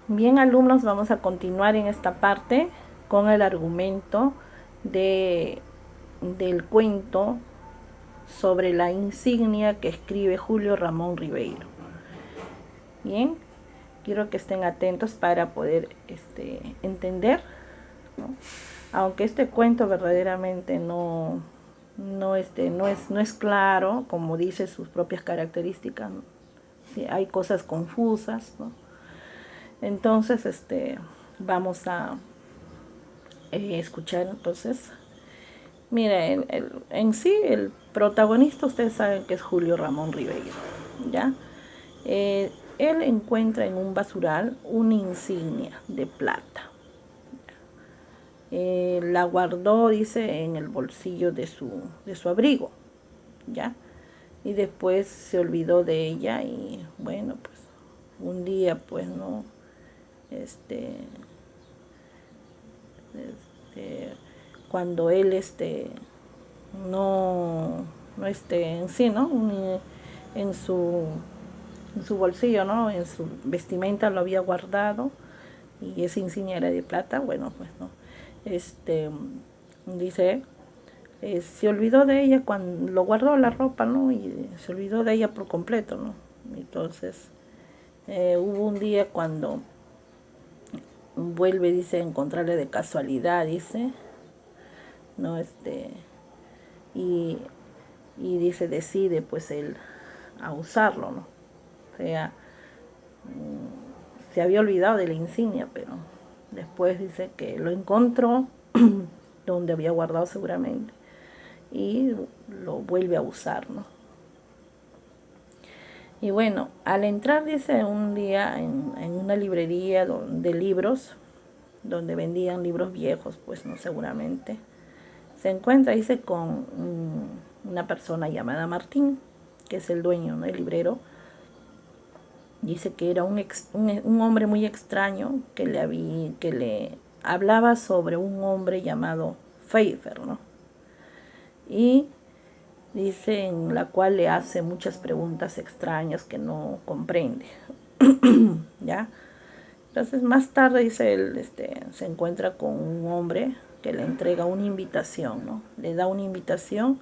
Bien, alumnos, vamos a continuar en esta parte con el argumento del cuento sobre la insignia que escribe Julio Ramón Ribeiro. Bien, quiero que estén atentos para poder entender, ¿no? Aunque este cuento verdaderamente no es claro, como dice sus propias características, ¿no? Sí, hay cosas confusas, ¿no? Entonces, vamos a escuchar entonces. Mira, en sí, el protagonista, ustedes saben que es Julio Ramón Ribeiro, ¿ya? Él encuentra en un basural una insignia de plata. La guardó, dice, en el bolsillo de su abrigo, ¿ya? Y después se olvidó de ella y, bueno, pues, un día, pues, no, este, este cuando él no en sí, ¿no? En su, en su bolsillo, ¿no? En su vestimenta lo había guardado y esa insignia era de plata, bueno, pues no. Dice, se olvidó de ella cuando lo guardó la ropa, ¿no? Y se olvidó de ella por completo, ¿no? Entonces, hubo un día cuando vuelve, dice, a encontrarle de casualidad, dice, ¿no? Y, y dice, decide pues él a usarlo, ¿no? O sea, se había olvidado de la insignia, pero después dice que lo encontró donde había guardado seguramente y lo vuelve a usar, ¿no? Y bueno, al entrar, dice, un día en una librería de libros, donde vendían libros viejos, pues no seguramente, se encuentra, dice, con una persona llamada Martín, que es el dueño, ¿no? El librero. Dice que era un hombre muy extraño que le hablaba sobre un hombre llamado Pfeiffer, ¿no? Y dice en la cual le hace muchas preguntas extrañas que no comprende, ¿ya? Entonces más tarde, dice él, se encuentra con un hombre que le entrega una invitación, ¿no? Le da una invitación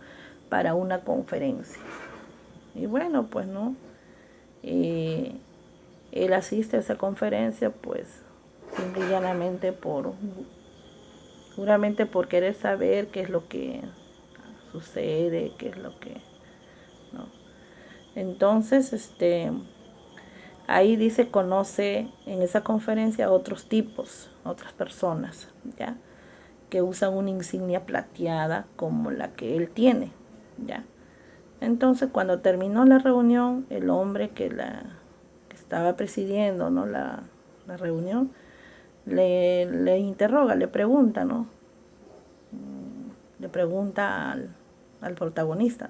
para una conferencia. Y bueno, pues, ¿no? Él asiste a esa conferencia, pues, simple y llanamente seguramente por querer saber qué es lo que sucede, qué es lo que, ¿no? Entonces, ahí dice, conoce en esa conferencia a otros tipos, otras personas, ¿ya? Que usan una insignia plateada como la que él tiene, ¿ya? Entonces, cuando terminó la reunión, el hombre que estaba presidiendo, ¿no? la reunión, le interroga, le pregunta, ¿no? Le pregunta al protagonista.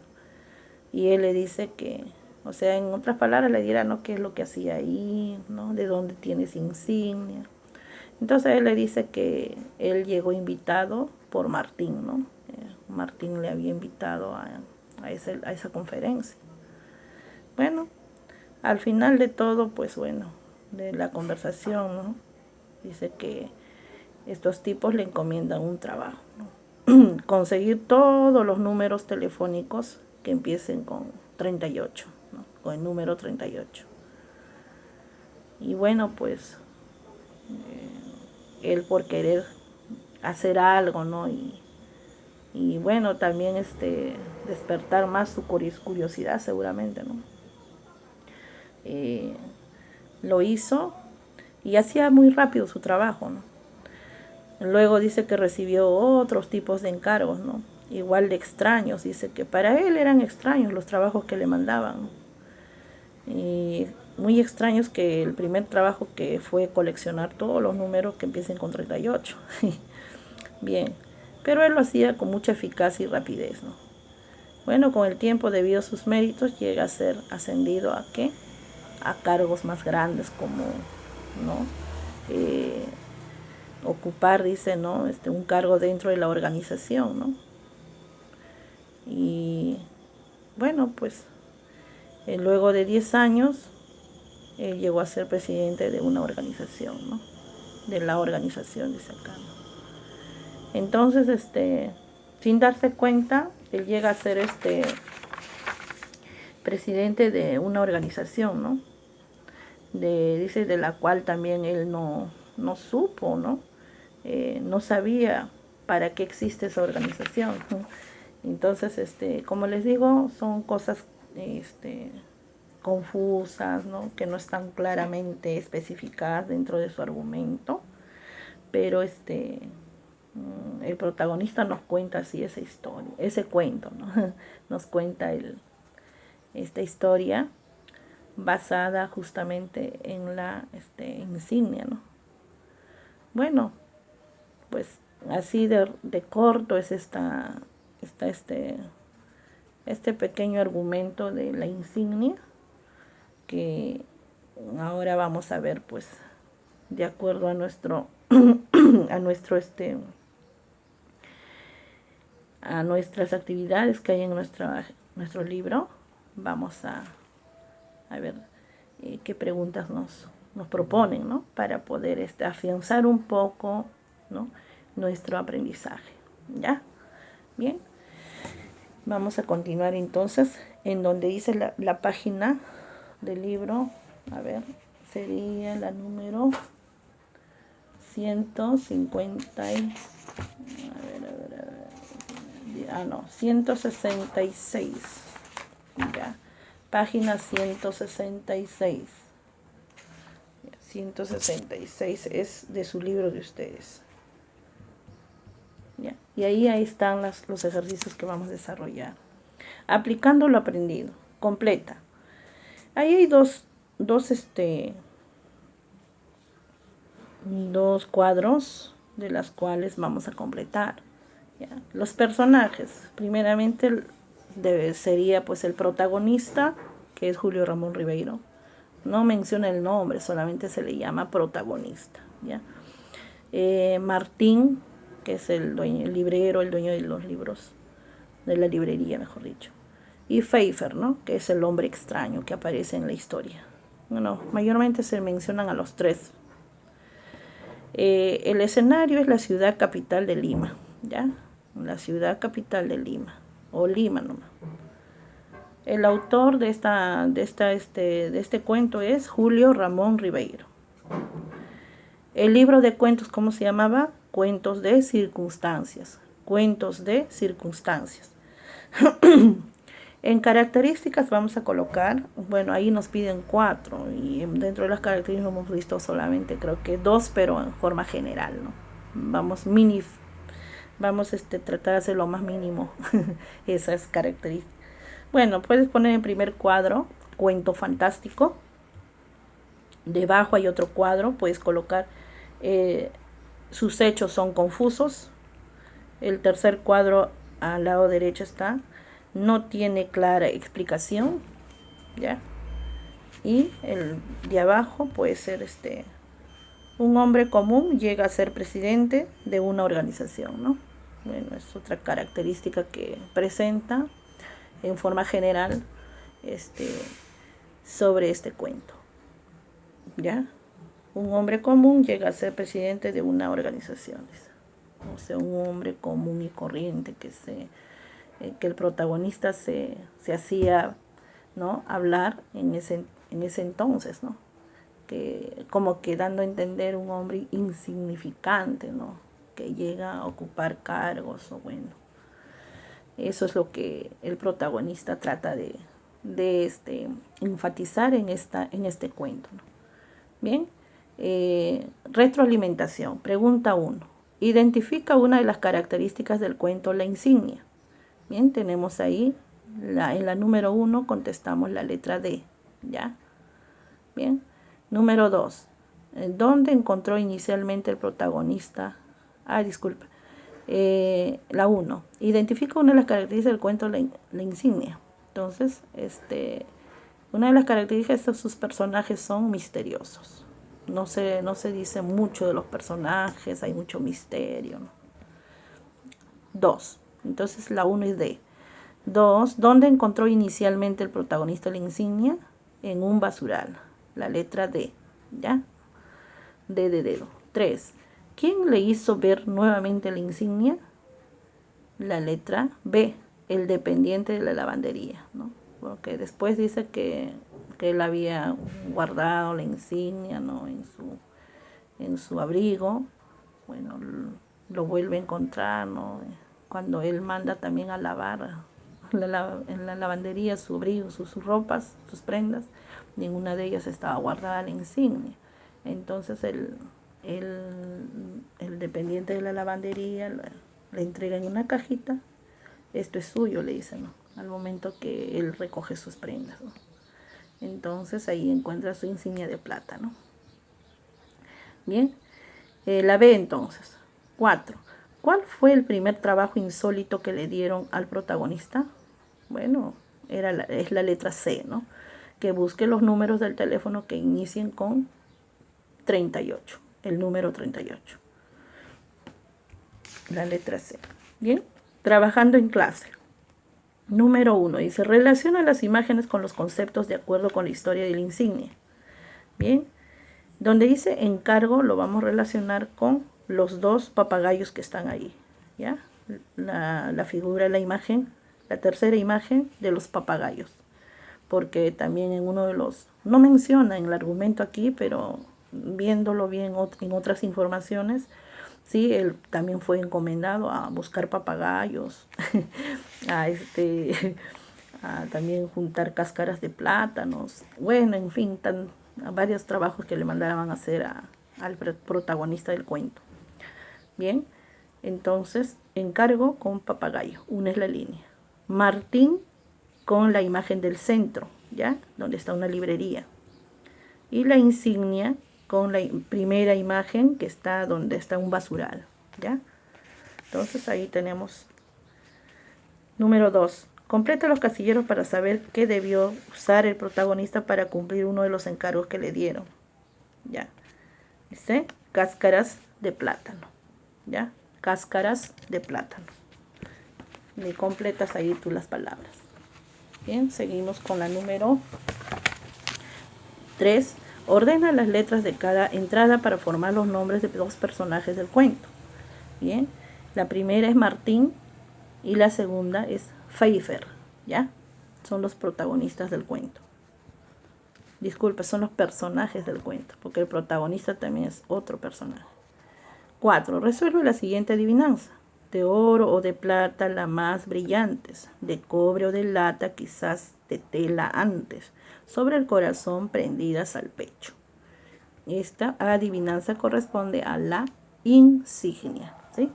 Y él le dice que, o sea, en otras palabras le dirá, ¿no? ¿Qué es lo que hacía ahí? ¿No? ¿De dónde tienes insignia? Entonces él le dice que él llegó invitado por Martín, ¿no? Martín le había invitado a esa conferencia. Bueno, al final de todo, pues bueno, de la conversación, ¿no? Dice que estos tipos le encomiendan un trabajo, ¿no? Conseguir todos los números telefónicos que empiecen con 38, ¿no? Con el número 38. Y bueno, pues él por querer hacer algo, ¿no? Y bueno, también despertar más su curiosidad seguramente, ¿no? Lo hizo y hacía muy rápido su trabajo, ¿no? Luego dice que recibió otros tipos de encargos, ¿no? Igual de extraños, dice que para él eran extraños los trabajos que le mandaban, ¿no? Y muy extraños, que el primer trabajo que fue coleccionar todos los números que empiecen con 38. Bien, pero él lo hacía con mucha eficacia y rapidez, ¿no? Bueno, con el tiempo, debido a sus méritos, llega a ser ascendido a ¿qué? A cargos más grandes, como, ¿no? Ocupar, dice, ¿no? Un cargo dentro de la organización, ¿no? Y bueno, pues luego de 10 años, él llegó a ser presidente de una organización, ¿no? De la organización, dice acá, ¿no? Entonces, sin darse cuenta, él llega a ser presidente de una organización, ¿no? Dice, de la cual también él no supo, ¿no? No sabía para qué existe esa organización, ¿no? Entonces, como les digo, son cosas confusas, ¿no? Que no están claramente especificadas dentro de su argumento, pero el protagonista nos cuenta así esa historia, ese cuento, ¿no? Nos cuenta esta historia basada justamente en la insignia, ¿no? Bueno, pues así de corto es este pequeño argumento de la insignia, que ahora vamos a ver, pues, de acuerdo a nuestro a nuestras actividades que hay en nuestro libro. Vamos a ver qué preguntas nos proponen, ¿no? Para poder afianzar un poco, ¿no? Nuestro aprendizaje, ¿ya? Bien, vamos a continuar entonces en donde dice la página del libro. A ver, sería la número 150 y, no, 166, ya, página 166. 166 es de su libro de ustedes, ¿ya? Y ahí están los ejercicios que vamos a desarrollar. Aplicando lo aprendido, completa. Ahí hay dos cuadros de las cuales vamos a completar, ¿ya? Los personajes, primeramente sería pues el protagonista, que es Julio Ramón Ribeiro. No menciona el nombre, solamente se le llama protagonista, ¿ya? Martín, que es el librero, el dueño de los libros, de la librería, mejor dicho. Y Pfeiffer, ¿no? Que es el hombre extraño que aparece en la historia. Bueno, mayormente se mencionan a los tres. El escenario es la ciudad capital de Lima, ¿ya? La ciudad capital de Lima, o Lima nomás. El autor de este cuento es Julio Ramón Ribeiro. El libro de cuentos, ¿cómo se llamaba? Cuentos de circunstancias. Cuentos de circunstancias. En características vamos a colocar, bueno, ahí nos piden 4, y dentro de las características hemos visto solamente creo que 2, pero en forma general, ¿no? Vamos tratar de hacer lo más mínimo esas características. Bueno, puedes poner en primer cuadro cuento fantástico. Debajo hay otro cuadro, puedes colocar sus hechos son confusos. El tercer cuadro al lado derecho está no tiene clara explicación, ¿ya? Y el de abajo puede ser un hombre común llega a ser presidente de una organización, ¿no? Bueno, es otra característica que presenta en forma general sobre este cuento, ¿ya? Un hombre común llega a ser presidente de una organización, o sea, un hombre común y corriente que el protagonista se hacía, ¿no? Hablar en ese entonces, ¿no? Que como que dando a entender un hombre insignificante, ¿no? Que llega a ocupar cargos, o bueno, eso es lo que el protagonista trata de enfatizar en este cuento, ¿no? Bien, retroalimentación. Pregunta 1. Identifica una de las características del cuento La Insignia. Bien, tenemos ahí, en la número 1 contestamos la letra D, ¿ya? Bien. Número 2. ¿Dónde encontró inicialmente el protagonista? Disculpa. La 1. Identifica una de las características del cuento La Insignia. Entonces, una de las características de sus personajes son misteriosos. No se dice mucho de los personajes, hay mucho misterio, ¿no? 2. Entonces la 1 es D. 2. ¿Dónde encontró inicialmente el protagonista la insignia? En un basural. La letra D, ¿ya? D de dedo. 3. ¿Quién le hizo ver nuevamente la insignia? La letra B, el dependiente de la lavandería, ¿no? Porque después dice que él había guardado la insignia, ¿no? en su abrigo. Bueno, lo vuelve a encontrar, ¿no? Cuando él manda también a lavar en la lavandería su abrigo, sus ropas, sus prendas, ninguna de ellas estaba guardada la insignia. Entonces el dependiente de la lavandería le entrega en una cajita, esto es suyo, le dicen, ¿no? Al momento que él recoge sus prendas, ¿no? Entonces ahí encuentra su insignia de plata, ¿no? Bien, la B entonces. 4. ¿Cuál fue el primer trabajo insólito que le dieron al protagonista? Bueno, es la letra C, ¿no? Que busque los números del teléfono que inicien con 38, el número 38. La letra C. Bien, trabajando en clase. Número 1, dice, relaciona las imágenes con los conceptos de acuerdo con la historia de la insignia. Bien, donde dice encargo lo vamos a relacionar con los dos papagayos que están ahí, ¿ya? La figura, la imagen, la tercera imagen de los papagayos. Porque también en uno de los, no menciona en el argumento aquí, pero viéndolo bien en otras informaciones, sí, él también fue encomendado a buscar papagayos, a también juntar cáscaras de plátanos, bueno, en fin, a varios trabajos que le mandaban a hacer al protagonista del cuento. Bien, entonces, encargo con papagayo, una es la línea. Martín con la imagen del centro, ¿ya? Donde está una librería. Y la insignia con la primera imagen que está donde está un basural, ¿ya? Entonces ahí tenemos. Número 2. Completa los casilleros para saber qué debió usar el protagonista para cumplir uno de los encargos que le dieron. ¿Ya? Dice cáscaras de plátano. ¿Ya? Cáscaras de plátano. Y completas ahí tú las palabras. Bien, seguimos con la número 3. Ordena las letras de cada entrada para formar los nombres de dos personajes del cuento. Bien, la primera es Martín y la segunda es Pfeiffer, ¿ya? Son los protagonistas del cuento. Disculpe, son los personajes del cuento, porque el protagonista también es otro personaje. 4. Resuelve la siguiente adivinanza. De oro o de plata la más brillantes, de cobre o de lata quizás de tela antes, sobre el corazón prendidas al pecho. Esta adivinanza corresponde a la insignia, ¿sí?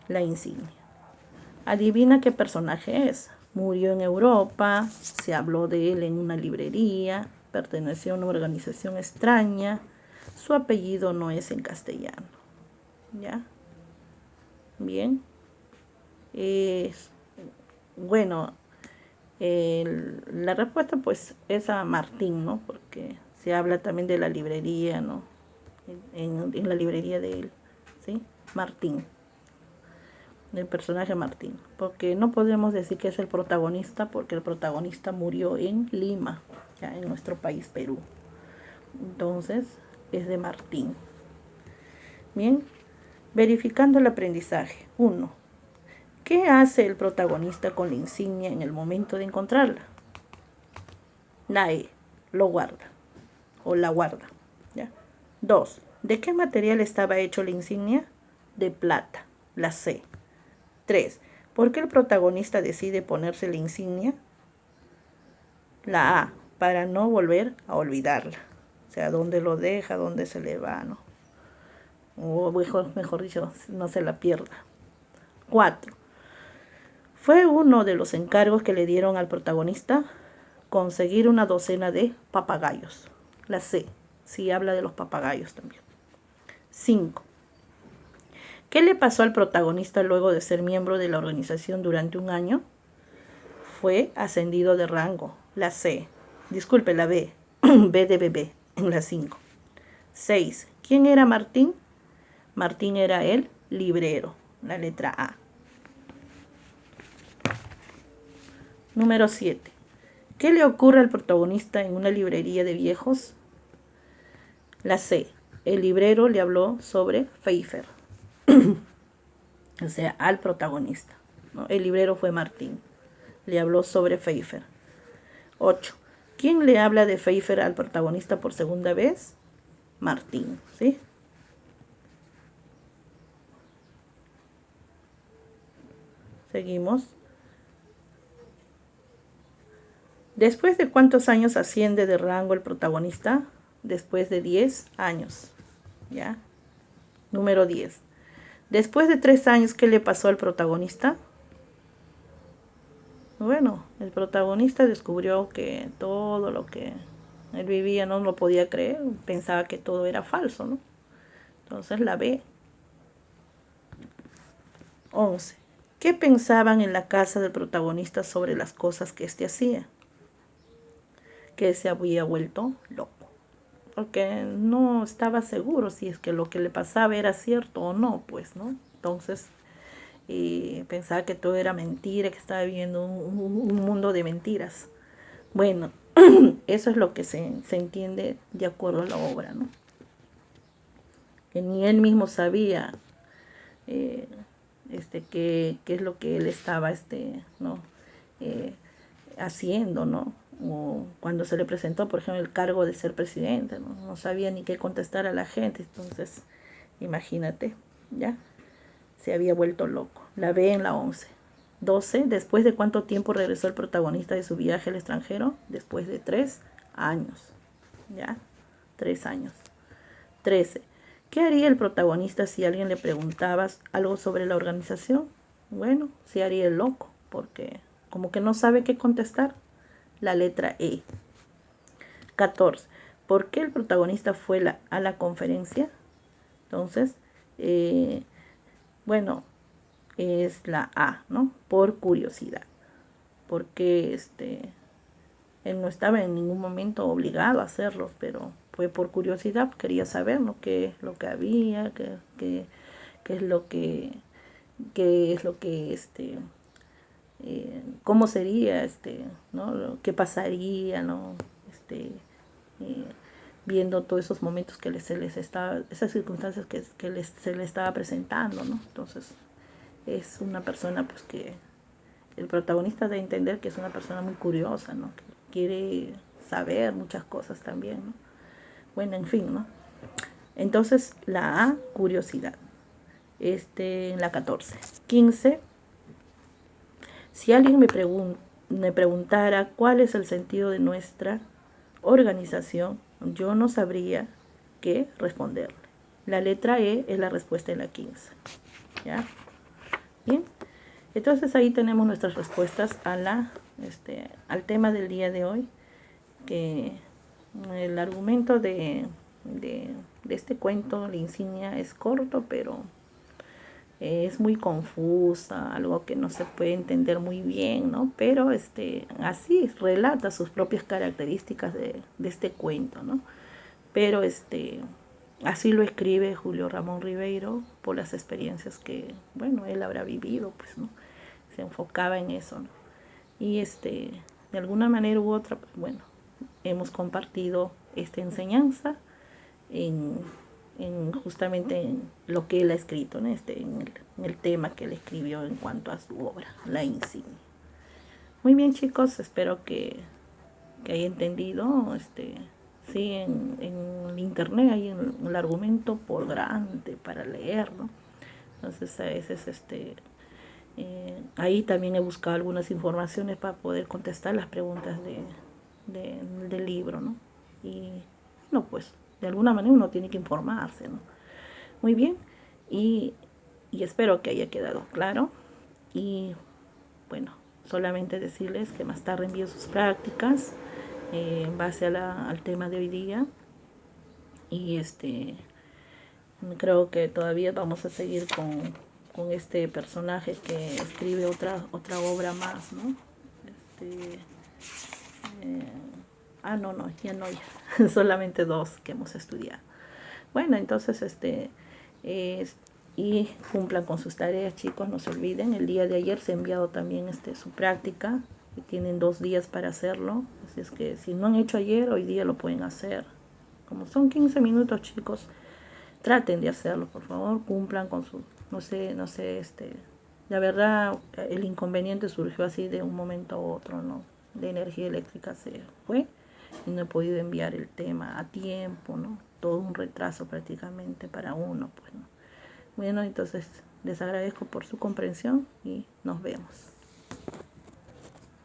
La insignia. Adivina qué personaje es. Murió en Europa, se habló de él en una librería, perteneció a una organización extraña, su apellido no es en castellano. ¿Ya? Bien. Bueno, la respuesta pues es a Martín, ¿no? Porque se habla también de la librería, ¿no? En la librería de él, ¿sí? Martín. El personaje Martín, porque no podemos decir que es el protagonista, porque el protagonista murió en Lima, ya en nuestro país, Perú. Entonces es de Martín. Bien, verificando el aprendizaje. 1. ¿Qué hace el protagonista con la insignia en el momento de encontrarla? La E, lo guarda o la guarda, ¿ya? 2. ¿De qué material estaba hecho la insignia? De plata, la C. 3. ¿Por qué el protagonista decide ponerse la insignia? La A, para no volver a olvidarla. O sea, dónde lo deja, dónde se le va, ¿no? O mejor dicho, no se la pierda. 4. Fue uno de los encargos que le dieron al protagonista conseguir una docena de papagayos. La C, sí habla de los papagayos también. 5. ¿Qué le pasó al protagonista luego de ser miembro de la organización durante un año? Fue ascendido de rango. La C. Disculpe, la B. B de bebé, en la 5. 6. ¿Quién era Martín? Martín era el librero. La letra A. Número 7. ¿Qué le ocurre al protagonista en una librería de viejos? La C. El librero le habló sobre Pfeiffer. O sea, al protagonista, ¿no? El librero fue Martín. Le habló sobre Pfeiffer. 8. ¿Quién le habla de Pfeiffer al protagonista por segunda vez? Martín, ¿sí? Seguimos. ¿Después de cuántos años asciende de rango el protagonista? Después de 10 años. ¿Ya? Número 10. Después de 3 años, ¿qué le pasó al protagonista? Bueno, el protagonista descubrió que todo lo que él vivía no lo podía creer, pensaba que todo era falso, ¿no? Entonces la B. 11. ¿Qué pensaban en la casa del protagonista sobre las cosas que éste hacía? Que se había vuelto loco, porque no estaba seguro si es que lo que le pasaba era cierto o no, pues, ¿no? Entonces, pensaba que todo era mentira, que estaba viviendo un mundo de mentiras. Bueno, eso es lo que se entiende de acuerdo a la obra, ¿no? Que ni él mismo sabía qué es lo que él estaba ¿no? Haciendo, ¿no? O cuando se le presentó, por ejemplo, el cargo de ser presidente, ¿no? No sabía ni qué contestar a la gente, entonces, imagínate, ¿ya? Se había vuelto loco. La B en la 11. 12. ¿Después de cuánto tiempo regresó el protagonista de su viaje al extranjero? Después de 3 años. ¿Ya? 3 años. 13. ¿Qué haría el protagonista si alguien le preguntaba algo sobre la organización? Bueno, se haría el loco, porque como que no sabe qué contestar. La letra E. 14. ¿Por qué el protagonista fue a la conferencia? Entonces, bueno, es la A, ¿no? Por curiosidad. Porque él no estaba en ningún momento obligado a hacerlo, pero fue por curiosidad, quería saber, ¿no? Qué es lo que había, qué es lo que, cómo sería, ¿no? Qué pasaría, ¿no? Eh, viendo todos esos momentos que se les estaba, esas circunstancias que se le estaba presentando, ¿no? Entonces, es una persona, pues, que el protagonista da a entender que es una persona muy curiosa, ¿no? Que quiere saber muchas cosas también, ¿no? Bueno, en fin, ¿no? Entonces, la A, curiosidad. La 14. 15. Si alguien me preguntara cuál es el sentido de nuestra organización, yo no sabría qué responderle. La letra E es la respuesta en la 15. ¿Ya? Bien. Entonces ahí tenemos nuestras respuestas al tema del día de hoy, que el argumento de este cuento, La insignia, es corto, pero es muy confusa, algo que no se puede entender muy bien, ¿no? Pero así relata sus propias características de este cuento, ¿no? Pero así lo escribe Julio Ramón Ribeiro por las experiencias que, bueno, él habrá vivido, pues, ¿no? Se enfocaba en eso, ¿no? Y de alguna manera u otra, pues, bueno, hemos compartido esta enseñanza justamente en lo que él ha escrito, ¿no? en el tema que él escribió en cuanto a su obra, La insignia. Muy bien, chicos, espero que haya entendido. Sí, en el internet hay el argumento por grande para leer, ¿no? Entonces a veces ahí también he buscado algunas informaciones para poder contestar las preguntas del libro, ¿no? Y no, pues de alguna manera uno tiene que informarse, ¿no? Muy bien, y espero que haya quedado claro. Y bueno, solamente decirles que más tarde envío sus prácticas en base al tema de hoy día. Y creo que todavía vamos a seguir con este personaje que escribe otra obra más, ¿no? No, ya solamente 2 que hemos estudiado. Bueno, entonces y cumplan con sus tareas, chicos, no se olviden. El día de ayer se ha enviado también su práctica, y tienen 2 días para hacerlo. Así es que si no han hecho ayer, hoy día lo pueden hacer. Como son 15 minutos, chicos, traten de hacerlo, por favor, cumplan con su, no sé, la verdad, el inconveniente surgió así de un momento a otro, ¿no? La energía eléctrica se fue y no he podido enviar el tema a tiempo, ¿no? Todo un retraso prácticamente para uno, pues, ¿no? Bueno, entonces les agradezco por su comprensión y nos vemos.